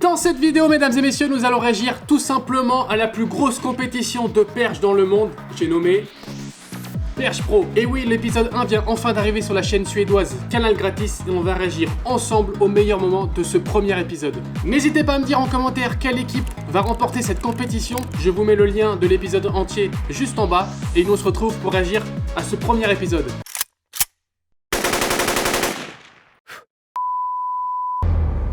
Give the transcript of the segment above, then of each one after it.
Dans cette vidéo, mesdames et messieurs, nous allons réagir tout simplement à la plus grosse compétition de perche dans le monde, j'ai nommé Perche Pro. Et oui, l'épisode 1 vient enfin d'arriver sur la chaîne suédoise Canal Gratis et on va réagir ensemble au meilleur moment de ce premier épisode. N'hésitez pas à me dire en commentaire quelle équipe va remporter cette compétition. Je vous mets le lien de l'épisode entier juste en bas et nous on se retrouve pour réagir à ce premier épisode.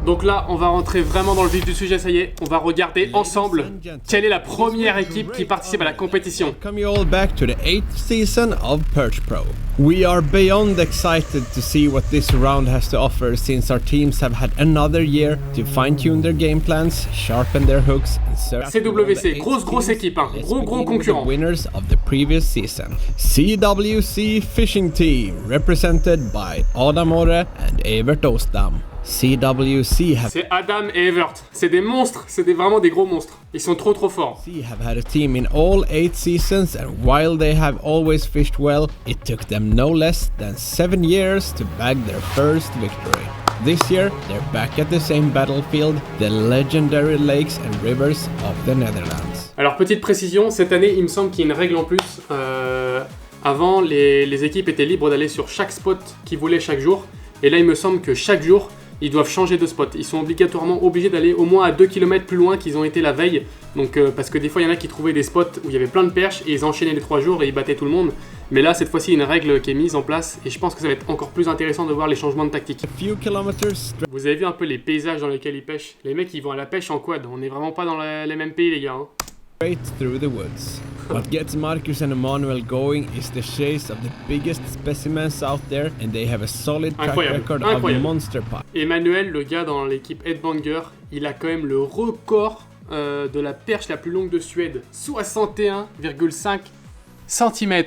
Donc là, on va rentrer vraiment dans le vif du sujet, ça y est. On va regarder ensemble quelle est la première équipe qui participe à la compétition. Welcome you all back to the 8th season of Perch Pro. We are beyond excited to see what this round has to offer since our teams have had another year to fine-tune their game plans, sharpen their hooks and serve CWC, grosse équipe, hein. Gros concurrent. Winners of the previous season. CWC Fishing Team, represented by Adam Orre and Evert Ostam. CWC have... C'est Adam et Evert. C'est des monstres, vraiment des gros monstres. Ils sont trop forts. CWC have had a team in all 8 seasons, and while they have always fished well, it took them no less than 7 years to bag their first victory. This year, they're back at the same battlefield, the legendary lakes and rivers of the Netherlands. Alors petite précision, cette année il me semble qu'il y a une règle en plus. Avant, les équipes étaient libres d'aller sur chaque spot qu'ils voulaient chaque jour. Et là il me semble que chaque jour, ils doivent changer de spot. Ils sont obligatoirement obligés d'aller au moins à 2 km plus loin qu'ils ont été la veille. Donc parce que des fois il y en a qui trouvaient des spots où il y avait plein de perches et ils enchaînaient les 3 jours et ils battaient tout le monde. Mais là cette fois-ci il y a une règle qui est mise en place et je pense que ça va être encore plus intéressant de voir les changements de tactique. Vous avez vu un peu les paysages dans lesquels ils pêchent. Les mecs ils vont à la pêche en quad. On n'est vraiment pas dans les mêmes pays les gars. Hein. Straight through the woods. What gets Marcus and Emmanuel going is the chase of the biggest specimens out there, and they have a solid track record of the monster pie. Emmanuel, le gars dans l'équipe Headbanger, il a quand même le record de la perche la plus longue de Suède, 61,5 cm.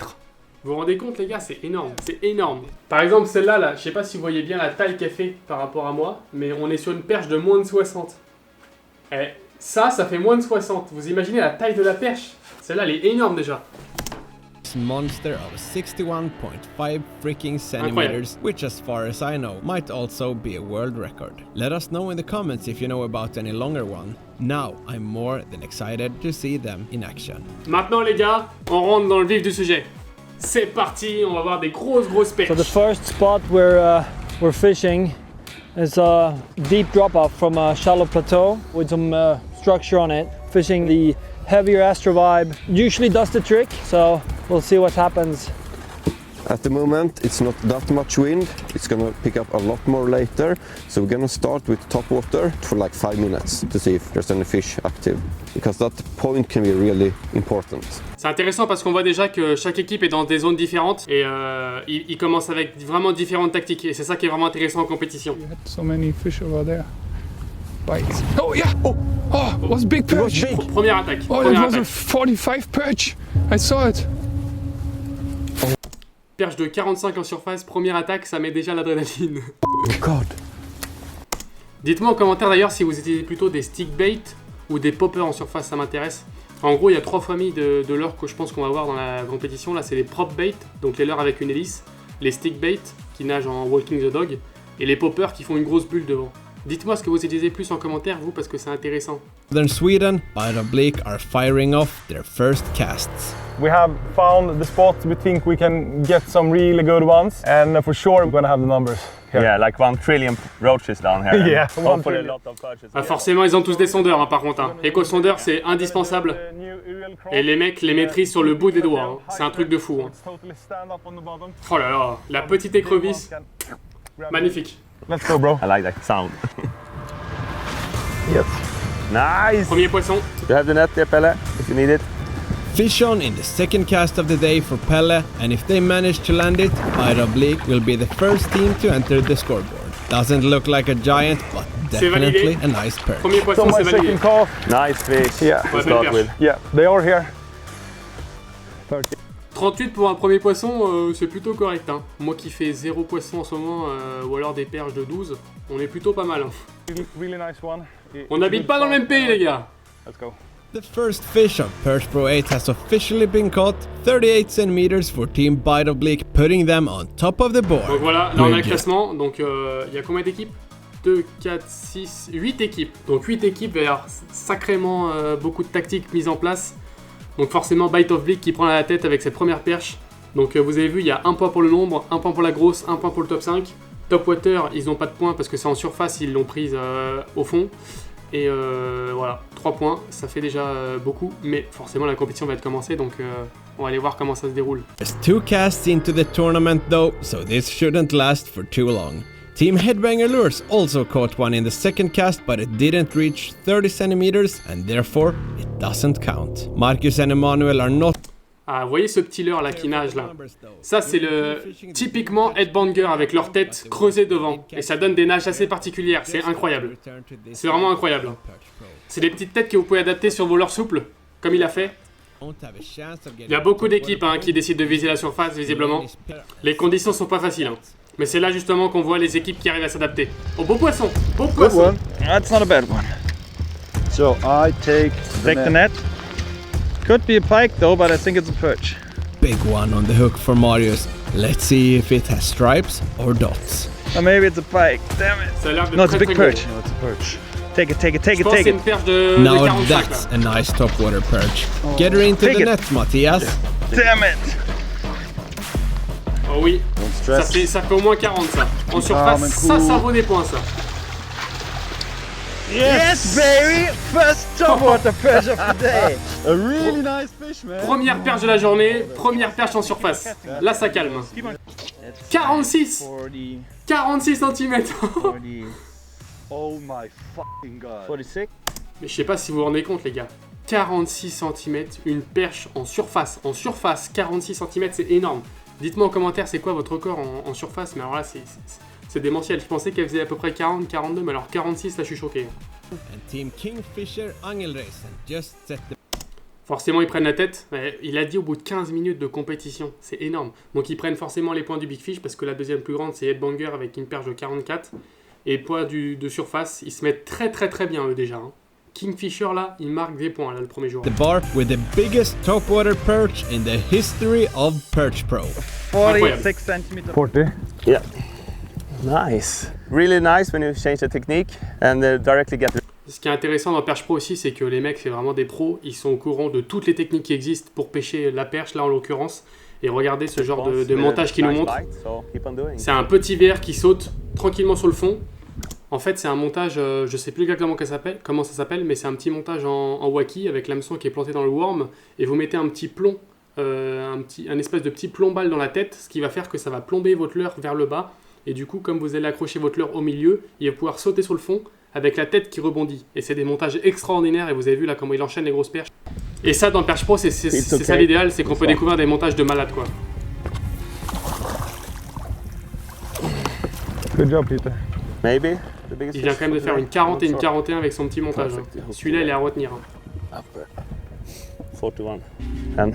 Vous vous rendez compte les gars, c'est énorme. Par exemple celle-là, là, je sais pas si vous voyez bien la taille qu'elle fait par rapport à moi, mais on est sur une perche de moins de 60. Ça fait moins de 60. Vous imaginez la taille de la perche? Celle-là, elle est énorme déjà. Monster of 61.5 freaking centimeters, which as far as I know, might also be a world record. Let us know in the comments if you know about any longer one. Now, I'm more than excited to see them in action. Maintenant les gars, on rentre dans le vif du sujet. C'est parti, on va voir des grosses perches. So the first spot we're fishing is a deep drop-off from a shallow plateau with some structure on it. Fishing the heavier Astro Vibe usually does the trick, so we'll see what happens. At the moment it's not that much wind, it's gonna pick up a lot more later, so we're gonna start with top water for like 5 minutes to see if there's any fish active, because that point can be really important. C'est intéressant parce qu'on voit déjà que chaque équipe est dans des zones différentes et ils commencent avec vraiment différentes tactiques et c'est ça qui est vraiment intéressant en compétition. You had so many fish over there. Bites. Oh yeah! Oh, it was a big perch! Première attaque. Oh, it was a 45 perch! I saw it! Perche de 45 en surface, première attaque, ça met déjà l'adrénaline. Oh God! Dites-moi en commentaire d'ailleurs si vous utilisez plutôt des stick bait ou des poppers en surface, ça m'intéresse. En gros, il y a 3 familles de leurres que je pense qu'on va voir dans la compétition. Là, c'est les prop bait, donc les leurres avec une hélice, les stick bait qui nagent en walking the dog, et les poppers qui font une grosse bulle devant. Dites-moi ce que vous utilisez plus en commentaire, vous, parce que c'est intéressant. Southern Sweden, Bite Oblique are firing off their first casts. We have found the spots we think we can get some really good ones, and for sure we're going to have the numbers here. Yeah, like 1 trillion roaches down here. Yeah, hopefully a lot of perches. Ah, forcément, ils ont tous des sondeurs, hein, par contre. Hein. Éco-sondeur, c'est indispensable. Et les mecs les maîtrisent sur le bout des doigts. Hein. C'est un truc de fou. Hein. Oh là là, la petite écrevisse. Magnifique. Let's go, bro. I like that sound. Yes. Nice! Premier poisson. You have the net there, Pelle, if you need it. Fish on in the second cast of the day for Pelle, and if they manage to land it, Bite Oblique will be the first team to enter the scoreboard. Doesn't look like a giant, but definitely a nice perch. Premier poisson, c'est validé. Nice fish Yeah. to start with. Yeah, they are here. 38 pour un premier poisson, c'est plutôt correct. Hein. Moi qui fais 0 poisson en ce moment, ou alors des perches de 12, on est plutôt pas mal. Hein. Really nice one. On n'habite pas dans le même pays, les gars. Let's go. The first fish of Perch Pro 8 has officially been caught, 38 centimeters for Team Bite Oblique, putting them on top of the board. Donc voilà, là on a le classement, donc il y a combien d'équipes? 2, 4, 6, 8 équipes. Donc 8 équipes, il va y avoir sacrément beaucoup de tactiques mises en place. Donc forcément Bite of Bleak qui prend la tête avec cette première perche. Donc vous avez vu, il y a un point pour le nombre, un point pour la grosse, un point pour le top 5. Top Water, ils n'ont pas de points parce que c'est en surface, ils l'ont prise au fond. Et voilà, 3 points, ça fait déjà beaucoup. Mais forcément la compétition va être commencée, donc on va aller voir comment ça se déroule. There's 2 casts into the tournament though, so this shouldn't last for too long. Team Headbanger Lures also caught one in the second cast, but it didn't reach 30 centimeters and therefore it doesn't count. Marcus and Emmanuel are not. Ah, vous voyez ce petit leurre là qui nage là? Ça c'est le typiquement headbanger avec leur tête creusée devant. Et ça donne des nages assez particulières, c'est incroyable. C'est vraiment incroyable. C'est des petites têtes que vous pouvez adapter sur vos leurres souples, comme il a fait. Il y a beaucoup d'équipes qui décident de viser la surface visiblement. Les conditions sont pas faciles. Mais c'est là justement qu'on voit les équipes qui arrivent à s'adapter. Oh, beau poisson! Beau Good poisson! one. That's not a bad one. So I take Take the net. Could be a pike though, but I think it's a perch. Big one on the hook for Marius. Let's see if it has stripes or dots. Or maybe it's a pike. Damn it. Ça a l'air de No, it's a très, big très perch. gros. No, it's a perch. Take it, take it, take Je it, pense que take c'est it. une perche de Now 45 là. that's a nice topwater perch. Get her into Take the it. net, Matthias. Damn it. Oh oui, ça fait au moins 40 ça. En surface, ça vaut des points ça. Yes, baby. First topwater perch of the day. a really nice fish, man. Première perche de la journée, première perche en surface. Là ça calme. 46 46 cm. 40. Oh my fucking god. 46. Mais je sais pas si vous vous rendez compte les gars. 46 cm, une perche en surface. En surface, 46 cm, c'est énorme. Dites-moi en commentaire c'est quoi votre record en surface. Mais alors là c'est démentiel. Je pensais qu'elle faisait à peu près 40, 42, mais alors 46 là je suis choqué. And Team Kingfisher Angelreisen just set the. Forcément ils prennent la tête. Il a dit au bout de 15 minutes de compétition. C'est énorme. Donc ils prennent forcément les points du Big Fish parce que la deuxième plus grande c'est Headbanger avec une perche de 44. Et poids de surface, ils se mettent très bien eux déjà. Kingfisher là, il marque des points là le premier jour. The bar with the biggest topwater perch in the history of Perch Pro. 46 centimeters. 40. Yeah. Nice. Really nice when you change the technique and directly get. Ce qui est intéressant dans Perch Pro aussi, c'est que les mecs, c'est vraiment des pros. Ils sont au courant de toutes les techniques qui existent pour pêcher la perche là en l'occurrence. Et regardez ce genre de montage qu'ils nous montrent. C'est un petit verre qui saute tranquillement sur le fond. En fait, c'est un montage, je sais plus exactement comment ça s'appelle, mais c'est un petit montage en wacky avec l'hameçon qui est planté dans le worm. Et vous mettez un petit plomb, un espèce de petit plombal dans la tête, ce qui va faire que ça va plomber votre leurre vers le bas. Et du coup, comme vous allez accrocher votre leurre au milieu, il va pouvoir sauter sur le fond avec la tête qui rebondit. Et c'est des montages extraordinaires. Et vous avez vu là comment il enchaîne les grosses perches. Et ça, dans Perch Pro, c'est ça l'idéal, c'est qu'on peut découvrir des montages de malade quoi. Good job, Peter. Maybe. Il vient quand même de faire une 40 et une 41 avec son petit montage. Celui-là, il est à retenir. 41. And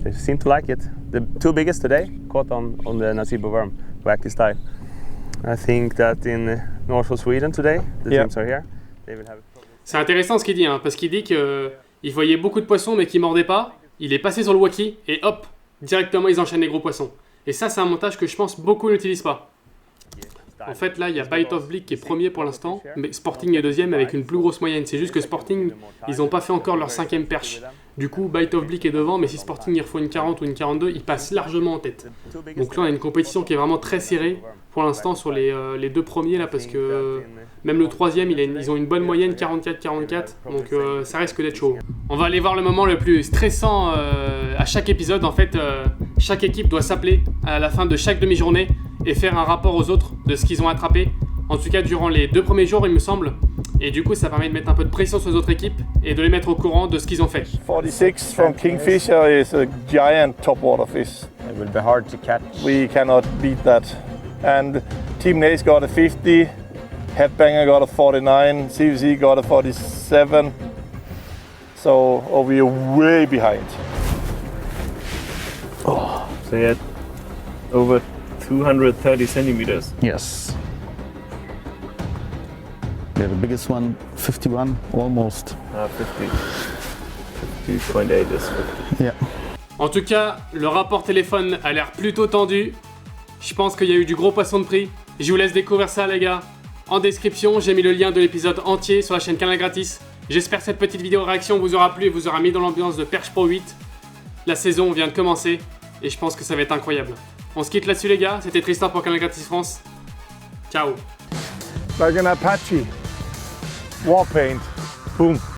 they seem to like it. The two biggest today caught on the Nasibo worm, wacky style. I think that in north of Sweden today, the teams are here. They will have. C'est intéressant ce qu'il dit, parce qu'il dit qu'il voyait beaucoup de poissons mais qu'ils mordaient pas. Il est passé sur le wacky et hop, directement ils enchaînent les gros poissons. Et ça, c'est un montage que je pense beaucoup n'utilisent pas. En fait, là, il y a Bite of Bleak qui est premier pour l'instant, mais Sporting est deuxième avec une plus grosse moyenne. C'est juste que Sporting, ils n'ont pas fait encore leur 5e perche. Du coup, Bite of Bleak est devant, mais si Sporting il refait une 40 ou une 42, il passe largement en tête. Donc là, on a une compétition qui est vraiment très serrée pour l'instant sur les deux premiers, là, parce que même le troisième, ils ont une bonne moyenne, 44-44, donc ça risque d'être chaud. On va aller voir le moment le plus stressant à chaque épisode. En fait, chaque équipe doit s'appeler à la fin de chaque demi-journée et faire un rapport aux autres de ce qu'ils ont attrapé. En tout cas, durant les 2 premiers jours, il me semble. Et du coup, ça permet de mettre un peu de pression sur les autres équipes et de les mettre au courant de ce qu'ils ont fait. 46 from Kingfisher is a giant topwater fish. It will be hard to catch. We cannot beat that. And Team Nace got a 50, Headbanger got a 49, CVC got a 47. So we are way behind. So you had over 230 centimeters. Yes. Yeah, the biggest one, 51, almost. 50. 50.8 is 50. Yeah. En tout cas, le rapport téléphone a l'air plutôt tendu. Je pense qu'il y a eu du gros poisson de prix. Je vous laisse découvrir ça, les gars. En description, j'ai mis le lien de l'épisode entier sur la chaîne Canal Gratis. J'espère que cette petite vidéo réaction vous aura plu et vous aura mis dans l'ambiance de Perche Pro 8. La saison vient de commencer et je pense que ça va être incroyable. On se quitte là-dessus les gars, c'était Tristan pour Canal Gratis France. Ciao. Like an Apache. War paint. Boom.